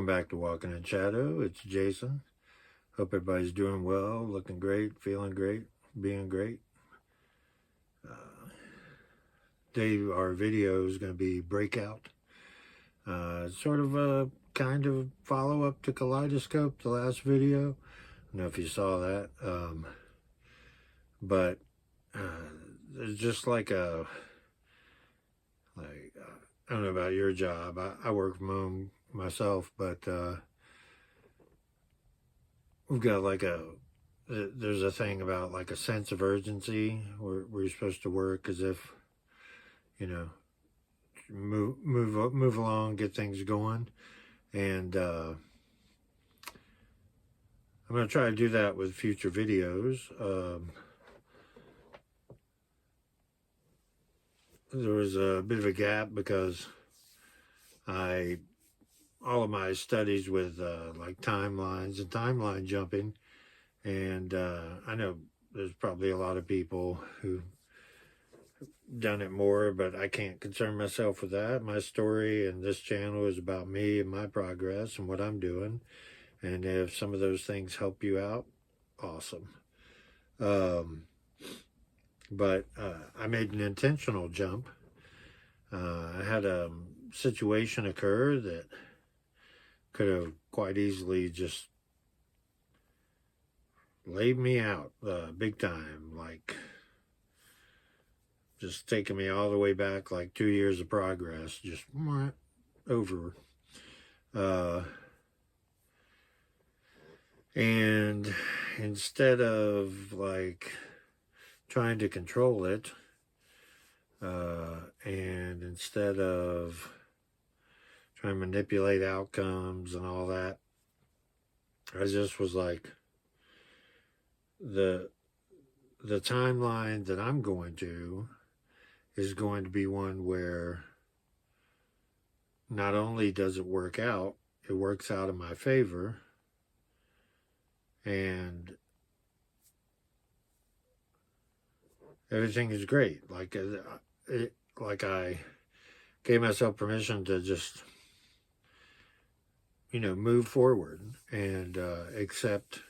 Welcome back to Walking in Shadow. It's Jason. Hope everybody's doing well, looking great, feeling great, being great. Today our video is going to be Breakout. Sort of a kind of follow-up to Kaleidoscope, the last video. I don't know if you saw that. But it's just like I don't know about your job. I work from home myself, but we've got there's a thing about like a sense of urgency where you're supposed to work as if, you know, move along, get things going. And I'm going to try to do that with future videos. There was a bit of a gap because all of my studies with like timelines and timeline jumping, and I know there's probably a lot of people who done it more, but I can't concern myself with that. My story and this channel is about me and my progress and what I'm doing, and if some of those things help you out, awesome. But I made an intentional jump. I had a situation occur that could have quite easily just laid me out big time, like just taking me all the way back like 2 years of progress, just over. And instead of like trying to control it, and instead of trying to manipulate outcomes and all that, I just was like, the timeline that I'm going to is going to be one where not only does it work out, it works out in my favor, and everything is great. Like I gave myself permission to just, you know, move forward and accept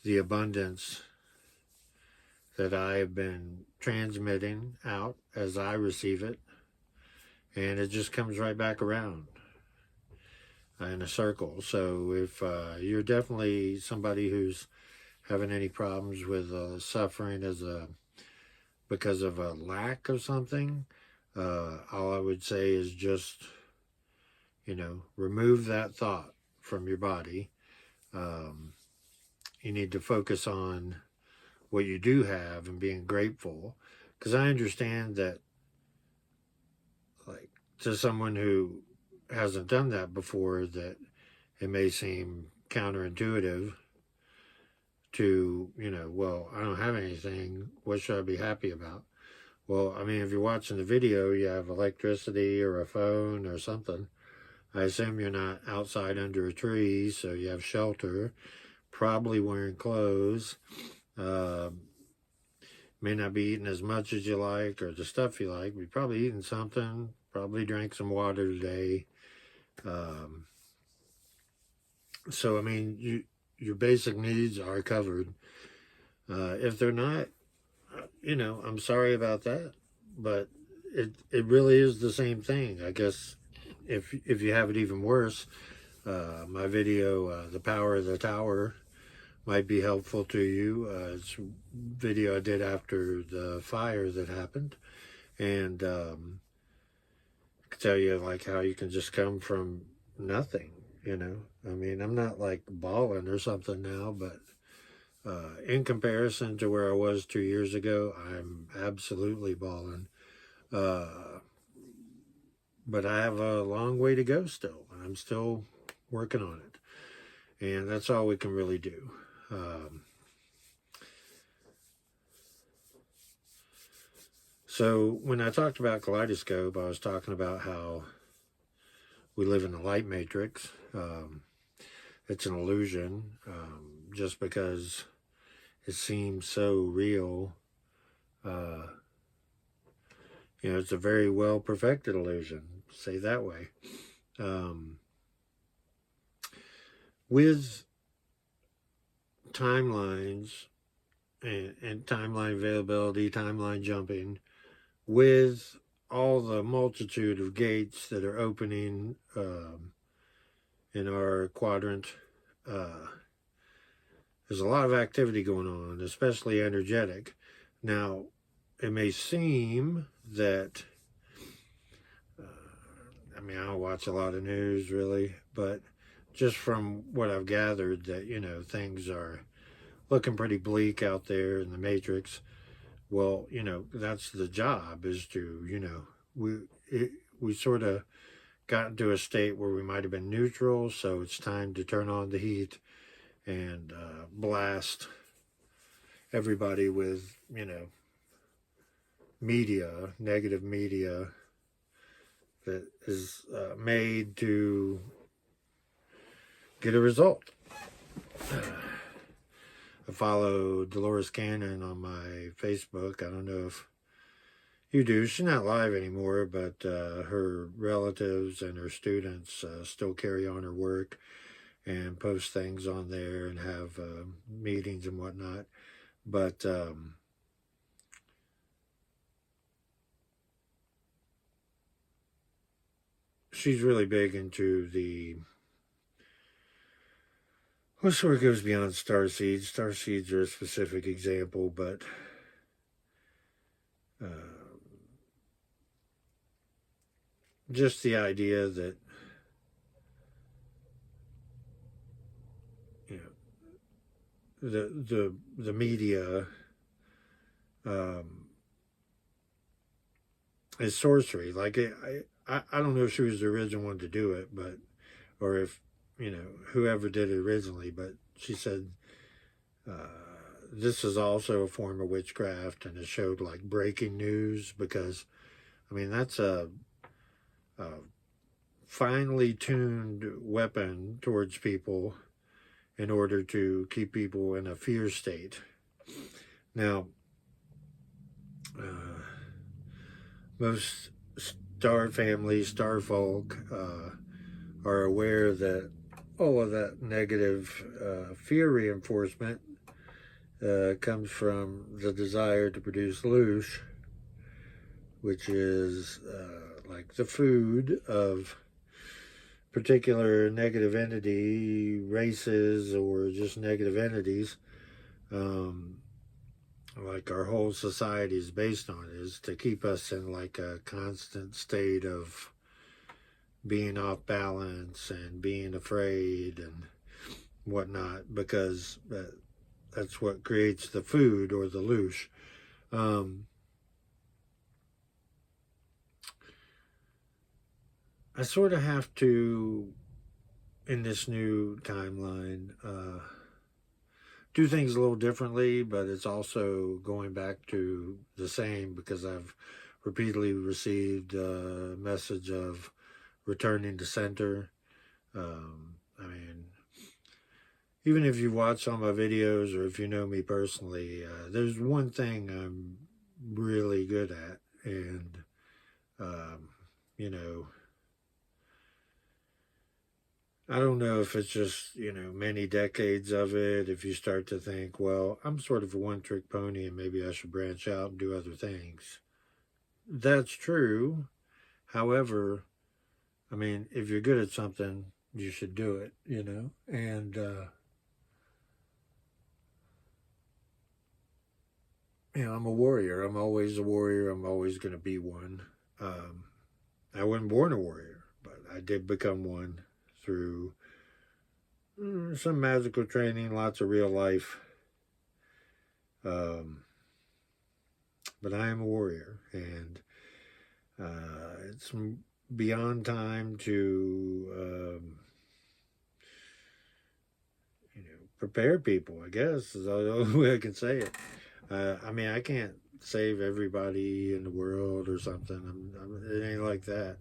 the abundance that I have been transmitting out as I receive it, and it just comes right back around in a circle. So if you're definitely somebody who's having any problems with suffering because of a lack of something, all I would say is just, you know, remove that thought from your body. You need to focus on what you do have and being grateful, because I understand that, like, to someone who hasn't done that before, that it may seem counterintuitive to, you know, well, I don't have anything, what should I be happy about? Well, I mean, if you're watching the video, you have electricity or a phone or something. I assume you're not outside under a tree, so you have shelter, probably wearing clothes, may not be eating as much as you like or the stuff you like, but you're probably eating something, probably drank some water today. So, I mean, your basic needs are covered. If they're not, you know, I'm sorry about that, but it really is the same thing. I guess if you have it even worse, my video, The Power of the Tower, might be helpful to you. It's a video I did after the fire that happened, and I can tell you like how you can just come from nothing, you know. I mean, I'm not like balling or something now, but in comparison to where I was 2 years ago, I'm absolutely balling. But I have a long way to go still, and I'm still working on it, and that's all we can really do. So when I talked about Kaleidoscope, I was talking about how we live in a light matrix. It's an illusion. Just because it seems so real, you know, it's a very well perfected illusion, say that way. with timelines and timeline availability, timeline jumping, with all the multitude of gates that are opening in our quadrant, uh, there's a lot of activity going on, especially energetic. Now, it may seem that, I mean, I don't watch a lot of news really, but just from what I've gathered, that, things are looking pretty bleak out there in the matrix. Well, that's the job, is to, we, we sort of got into a state where we might have been neutral, so it's time to turn on the heat and blast everybody with, media, negative media that is made to get a result. I follow Dolores Cannon on my Facebook. I don't know if you do. She's not live anymore, but her relatives and her students still carry on her work and post things on there and have meetings and whatnot. But she's really big into well, sort of goes beyond starseeds. Starseeds are a specific example, but just the idea that, the media is sorcery. Like, I don't know if she was the original one to do it, but, or if, whoever did it originally, but she said this is also a form of witchcraft, and it showed like breaking news, because, I mean, that's a finely tuned weapon towards people in order to keep people in a fear state. Now, most star families, star folk, are aware that all of that negative fear reinforcement comes from the desire to produce loosh, which is like the food of particular negative entity, races, or just negative entities. Like our whole society is based on, is to keep us in like a constant state of being off balance and being afraid and whatnot, because that's what creates the food or the loosh. I sort of have to, in this new timeline, do things a little differently, but it's also going back to the same, because I've repeatedly received a message of returning to center. I mean, even if you watch some of my videos, or if you know me personally, there's one thing I'm really good at, and I don't know if it's just, many decades of it, if you start to think, well, I'm sort of a one-trick pony and maybe I should branch out and do other things. That's true. However, I mean, if you're good at something, you should do it, And, I'm a warrior. I'm always a warrior. I'm always going to be one. I wasn't born a warrior, but I did become one through some magical training, lots of real life. But I am a warrior, and it's beyond time to, prepare people, I guess, is the only way I can say it. I mean, I can't save everybody in the world or something. It ain't like that.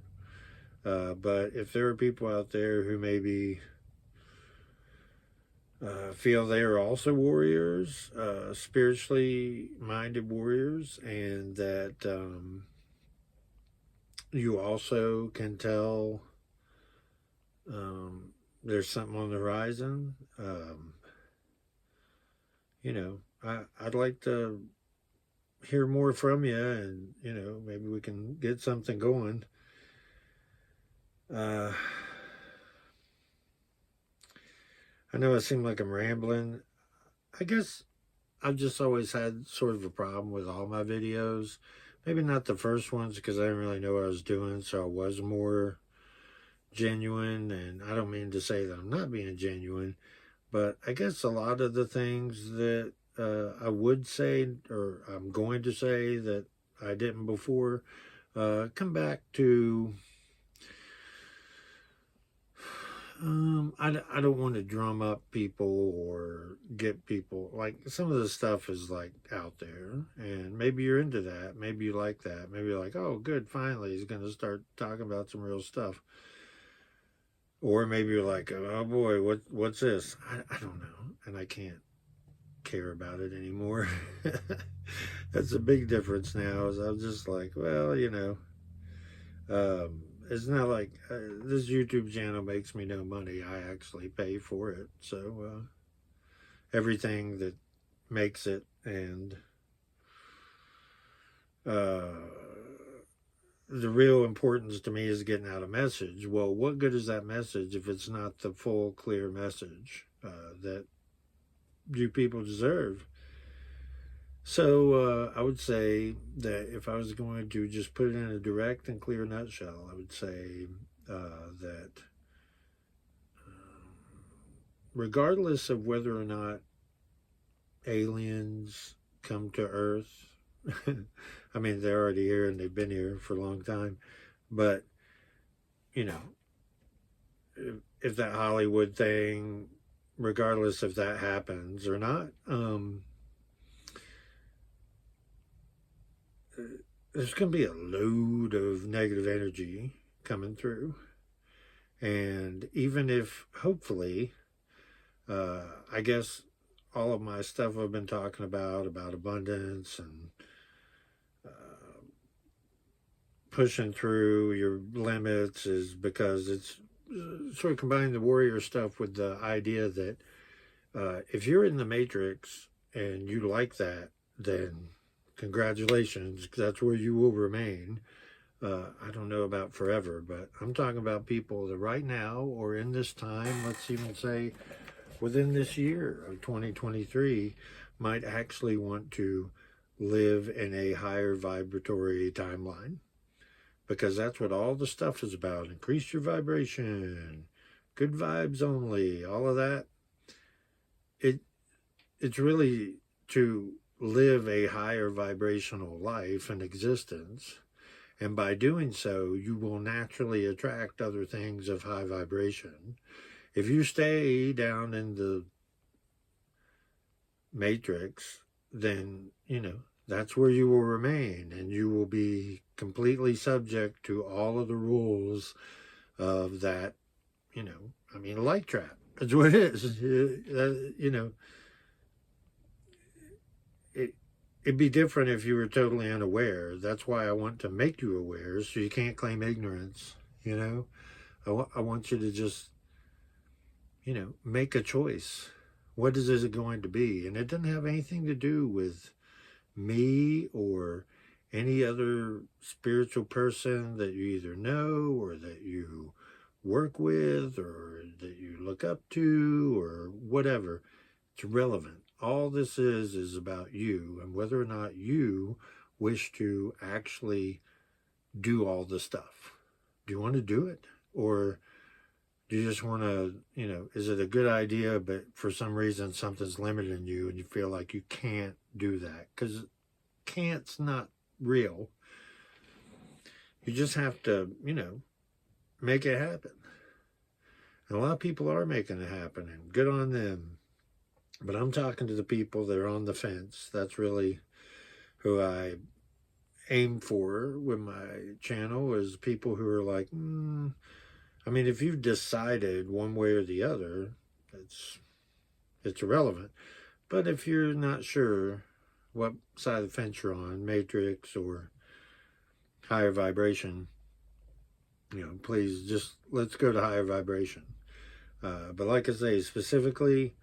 But if there are people out there who maybe feel they are also warriors, spiritually minded warriors, and that you also can tell there's something on the horizon. I'd like to hear more from you, and maybe we can get something going. I know it seemed like I'm rambling. I guess I've just always had sort of a problem with all my videos. Maybe not the first ones because I didn't really know what I was doing, so I was more genuine. And I don't mean to say that I'm not being genuine, but I guess a lot of the things that I would say, or I'm going to say that I didn't before, come back to I don't want to drum up people or get people. Like, some of the stuff is like out there, and maybe you're into that, maybe you like that, maybe you're like, oh good, finally he's going to start talking about some real stuff. Or maybe you're like, oh boy, what's this? I don't know, and I can't care about it anymore. That's a big difference now, is I'm just like, well, it's not like this YouTube channel makes me no money. I actually pay for it. So everything that makes it, and the real importance to me is getting out a message. Well, what good is that message if it's not the full, clear message that you people deserve? So I would say that if I was going to just put it in a direct and clear nutshell, I would say that regardless of whether or not aliens come to Earth, I mean, they're already here and they've been here for a long time, but, if that Hollywood thing, regardless if that happens or not, there's going to be a load of negative energy coming through. And even if, hopefully, I guess all of my stuff I've been talking about abundance and pushing through your limits, is because it's sort of combining the warrior stuff with the idea that if you're in the Matrix and you like that, then congratulations, that's where you will remain. I don't know about forever, but I'm talking about people that right now, or in this time, let's even say within this year of 2023, might actually want to live in a higher vibratory timeline, because that's what all the stuff is about. Increase your vibration, good vibes only, all of that. It's really to live a higher vibrational life and existence. And by doing so, you will naturally attract other things of high vibration. If you stay down in the matrix, then, that's where you will remain, and you will be completely subject to all of the rules of that, light trap. That's what it is. It'd be different if you were totally unaware. That's why I want to make you aware, so you can't claim ignorance. I want you to just, make a choice. What is it going to be? And it doesn't have anything to do with me or any other spiritual person that you either know or that you work with or that you look up to or whatever. It's irrelevant. All this is about you and whether or not you wish to actually do all the stuff. Do you want to do it? Or do you just want to, is it a good idea, but for some reason something's limiting you and you feel like you can't do that? Because can't's not real. You just have to, make it happen. And a lot of people are making it happen, and good on them. But I'm talking to the people that are on the fence. That's really who I aim for with my channel, is people who are like, if you've decided one way or the other, it's irrelevant. But if you're not sure what side of the fence you're on, matrix or higher vibration, please just let's go to higher vibration. But like I say, specifically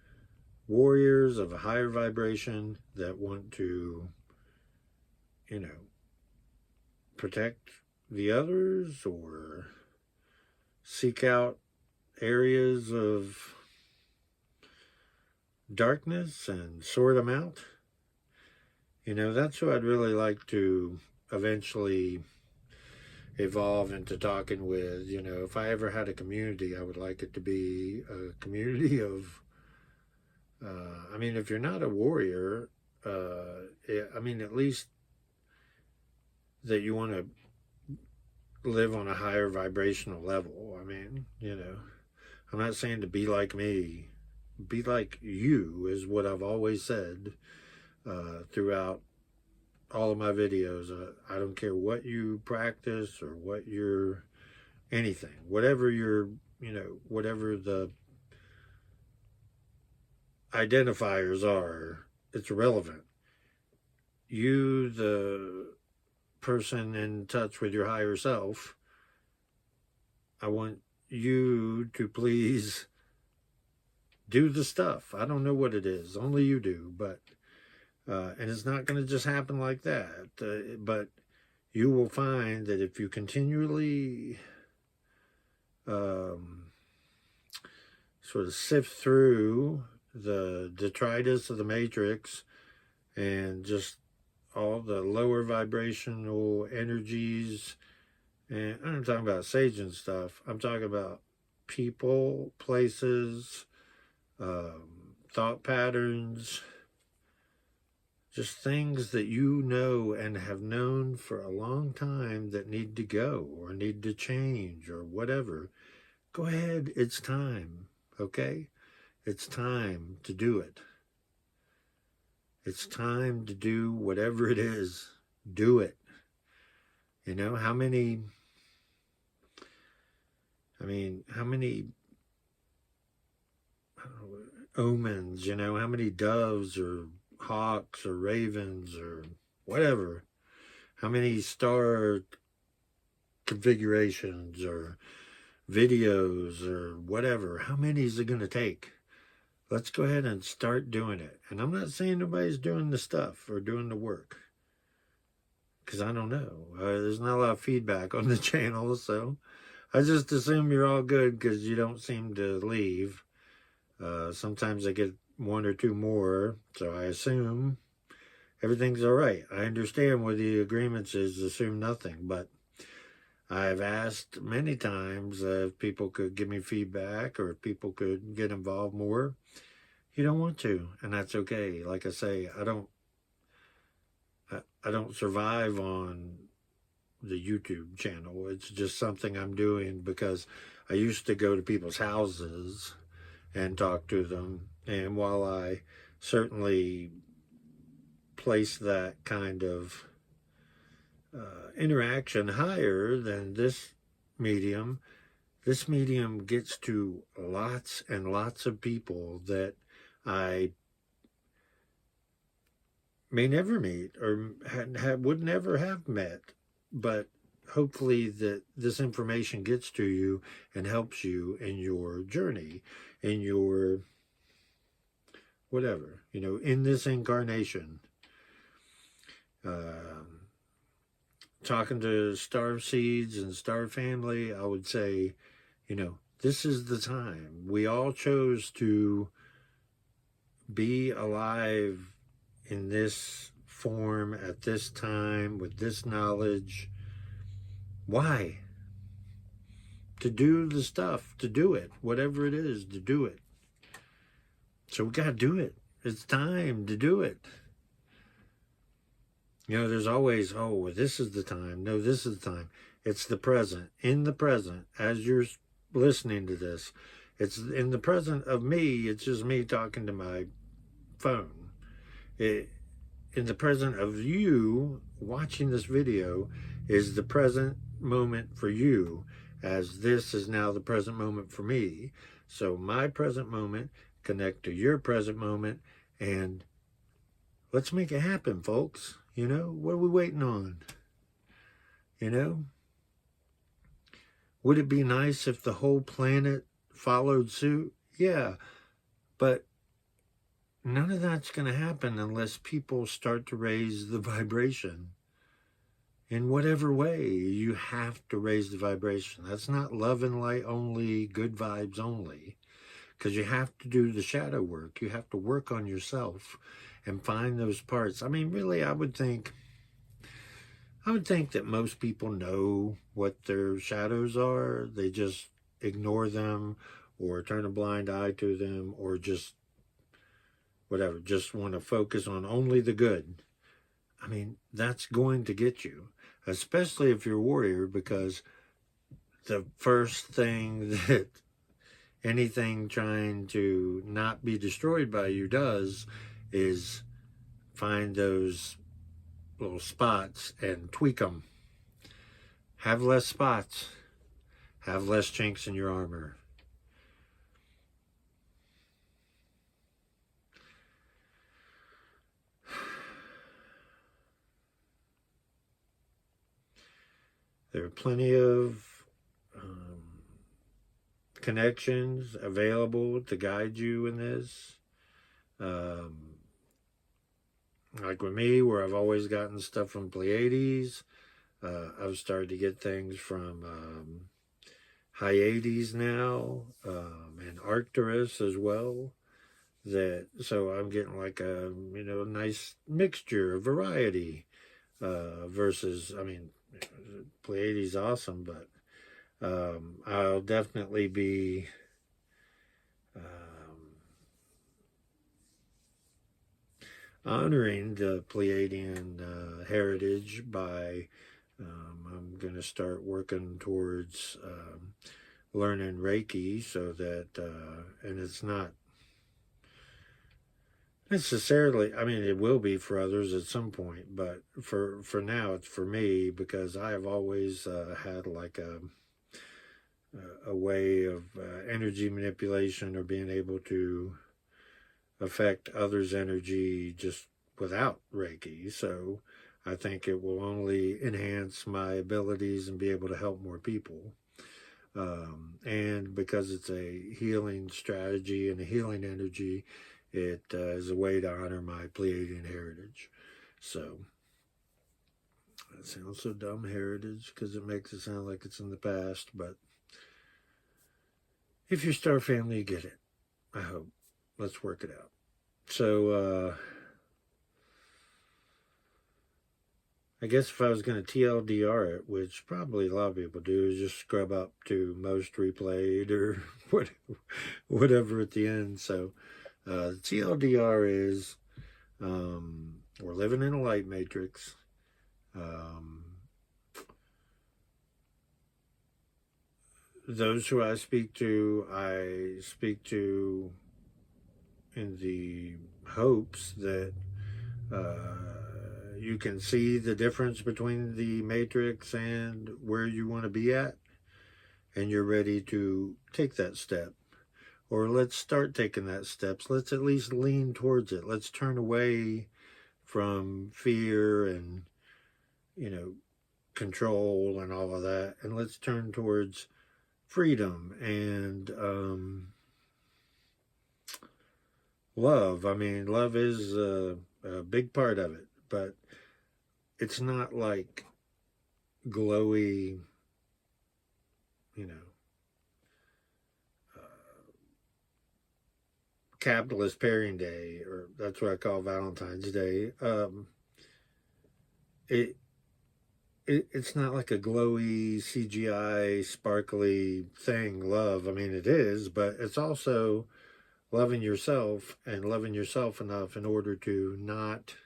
warriors of a higher vibration that want to, you know, protect the others or seek out areas of darkness and sort them out. You know, that's who I'd really like to eventually evolve into talking with. You know, if I ever had a community, I would like it to be a community of, I mean, if you're not a warrior, I mean, at least that you want to live on a higher vibrational level. I mean, you know, I'm not saying to be like me. Be like you is what I've always said throughout all of my videos. I don't care what you practice or what you're, anything, whatever you're, you know, whatever the identifiers are, it's irrelevant. You, the person in touch with your higher self, I want you to please do the stuff. I don't know what it is, only you do, but and it's not going to just happen like that. But you will find that if you continually sort of sift through the detritus of the matrix and just all the lower vibrational energies, and I'm not talking about sage and stuff, I'm talking about people, places, thought patterns, just things that you know and have known for a long time that need to go or need to change or whatever. Go ahead, it's time, okay? It's time to do it. It's time to do whatever it is. Do it. You know, how many omens, you know, how many doves or hawks or ravens or whatever, how many star configurations or videos or whatever, how many is it going to take? Let's go ahead and start doing it. And I'm not saying nobody's doing the stuff or doing the work, because I don't know. There's not a lot of feedback on the channel, so I just assume you're all good because you don't seem to leave. Sometimes I get one or two more, so I assume everything's all right. I understand what the agreements is, assume nothing, but I've asked many times if people could give me feedback or if people could get involved more. You don't want to, and that's okay. Like I say, I don't survive on the YouTube channel. It's just something I'm doing because I used to go to people's houses and talk to them. And while I certainly place that kind of interaction higher than this medium gets to lots and lots of people that I may never meet or would never have met, but hopefully that this information gets to you and helps you in your journey, in your whatever, you know, in this incarnation. Talking to Starseeds and Star Family, I would say, you know, this is the time. We all chose to be alive in this form at this time with this knowledge. Why? To do the stuff, to do it, whatever it is, to do it. So we got to do it. It's time to do it. You know, there's always, oh, well, this is the time. No, this is the time. It's the present. In the present, as you're listening to this, it's in the present of me. It's just me talking to my phone. In the present of you watching this video is the present moment for you, as this is now the present moment for me. So my present moment connect to your present moment, and let's make it happen, folks. You know, what are we waiting on? You know? Would it be nice if the whole planet followed suit? Yeah, but none of that's going to happen unless people start to raise the vibration. In whatever way, you have to raise the vibration. That's not love and light only, good vibes only, because you have to do the shadow work. You have to work on yourself and find those parts. I mean, really, I would think that most people know what their shadows are. They just ignore them or turn a blind eye to them or just whatever, just want to focus on only the good. I mean, that's going to get you, especially if you're a warrior, because the first thing that anything trying to not be destroyed by you does is find those little spots and tweak them. Have less spots, have less chinks in your armor. There are plenty of connections available to guide you in this. Like with me, where I've always gotten stuff from Pleiades, I've started to get things from Hyades now, and Arcturus as well. So I'm getting like a nice mixture, a variety, versus, I mean, Pleiades awesome, but I'll definitely be honoring the Pleiadian heritage by I'm going to start working towards learning Reiki, so that and it's not necessarily, I mean, it will be for others at some point, but for now it's for me, because I have always had like a way of energy manipulation or being able to affect others' energy just without Reiki. So I think it will only enhance my abilities and be able to help more people. And because it's a healing strategy and a healing energy, it is a way to honor my Pleiadian heritage. So that sounds so dumb, heritage, because it makes it sound like it's in the past. But if you're Star Family, you get it. I hope. Let's work it out. So I guess if I was going to TLDR it, which probably a lot of people do, is just scrub up to most replayed or whatever at the end. So TLDR is we're living in a light matrix. Those who I speak to in the hopes that you can see the difference between the matrix and where you want to be at, and you're ready to take that step. Or let's start taking that steps. Let's at least lean towards it. Let's turn away from fear and, control and all of that, and let's turn towards freedom and love. I mean, love is a big part of it, but it's not like glowy, capitalist pairing day, or that's what I call Valentine's Day. It's not like a glowy CGI sparkly thing, love. I mean, it is, but it's also loving yourself and loving yourself enough in order to not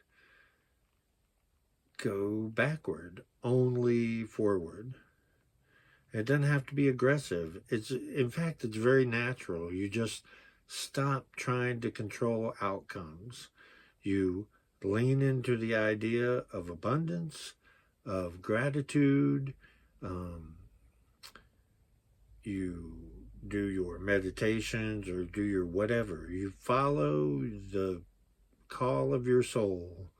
go backward, only forward. It doesn't have to be aggressive. In fact, it's very natural. You just stop trying to control outcomes. You lean into the idea of abundance, of gratitude. You do your meditations or do your whatever. You follow the call of your soul,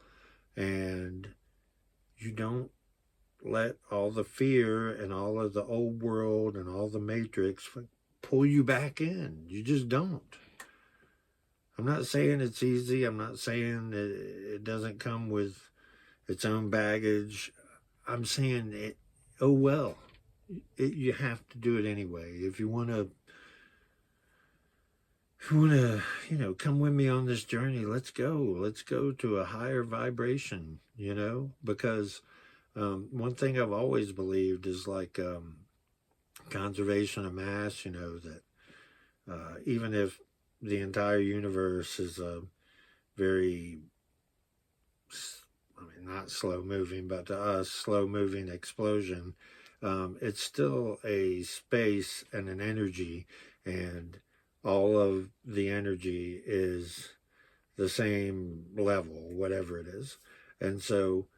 and you don't let all the fear and all of the old world and all the matrix pull you back in. You just don't. I'm not saying it's easy. I'm not saying it doesn't come with its own baggage. I'm saying it, oh well, you have to do it anyway. If you want to, come with me on this journey, let's go. Let's go to a higher vibration, because one thing I've always believed is like conservation of mass, that even if the entire universe is a very, I mean, not slow moving, but to us, slow moving explosion, it's still a space and an energy, and all of the energy is the same level, whatever it is. And so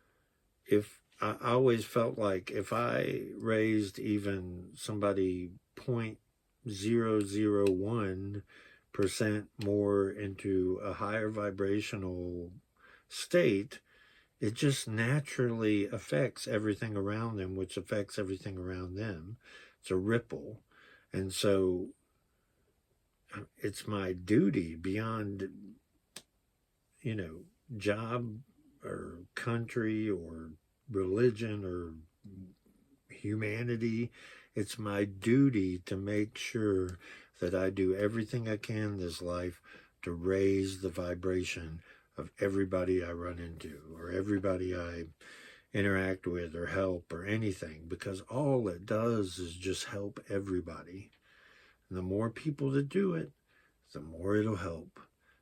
if I always felt like if I raised even somebody 0.001% more into a higher vibrational state, it just naturally affects everything around them, which affects everything around them. It's a ripple. And so it's my duty beyond, job or country or religion or humanity. It's my duty to make sure that I do everything I can in this life to raise the vibration of everybody I run into or everybody I interact with or help or anything, because all it does is just help everybody. And the more people that do it, the more it'll help.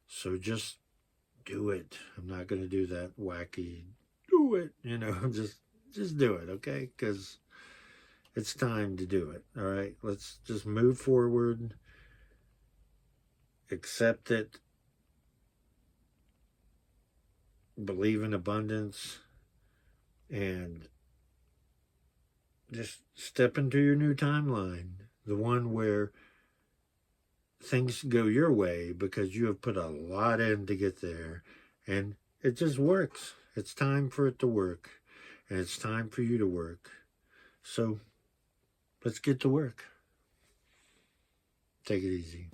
So just do it. I'm not going to do that wacky, do it, just do it, okay? Because it's time to do it, all right? Let's just move forward, accept it, believe in abundance, and just step into your new timeline, the one where things go your way because you have put a lot in to get there, and it just works. It's time for it to work, and it's time for you to work. So let's get to work. Take it easy.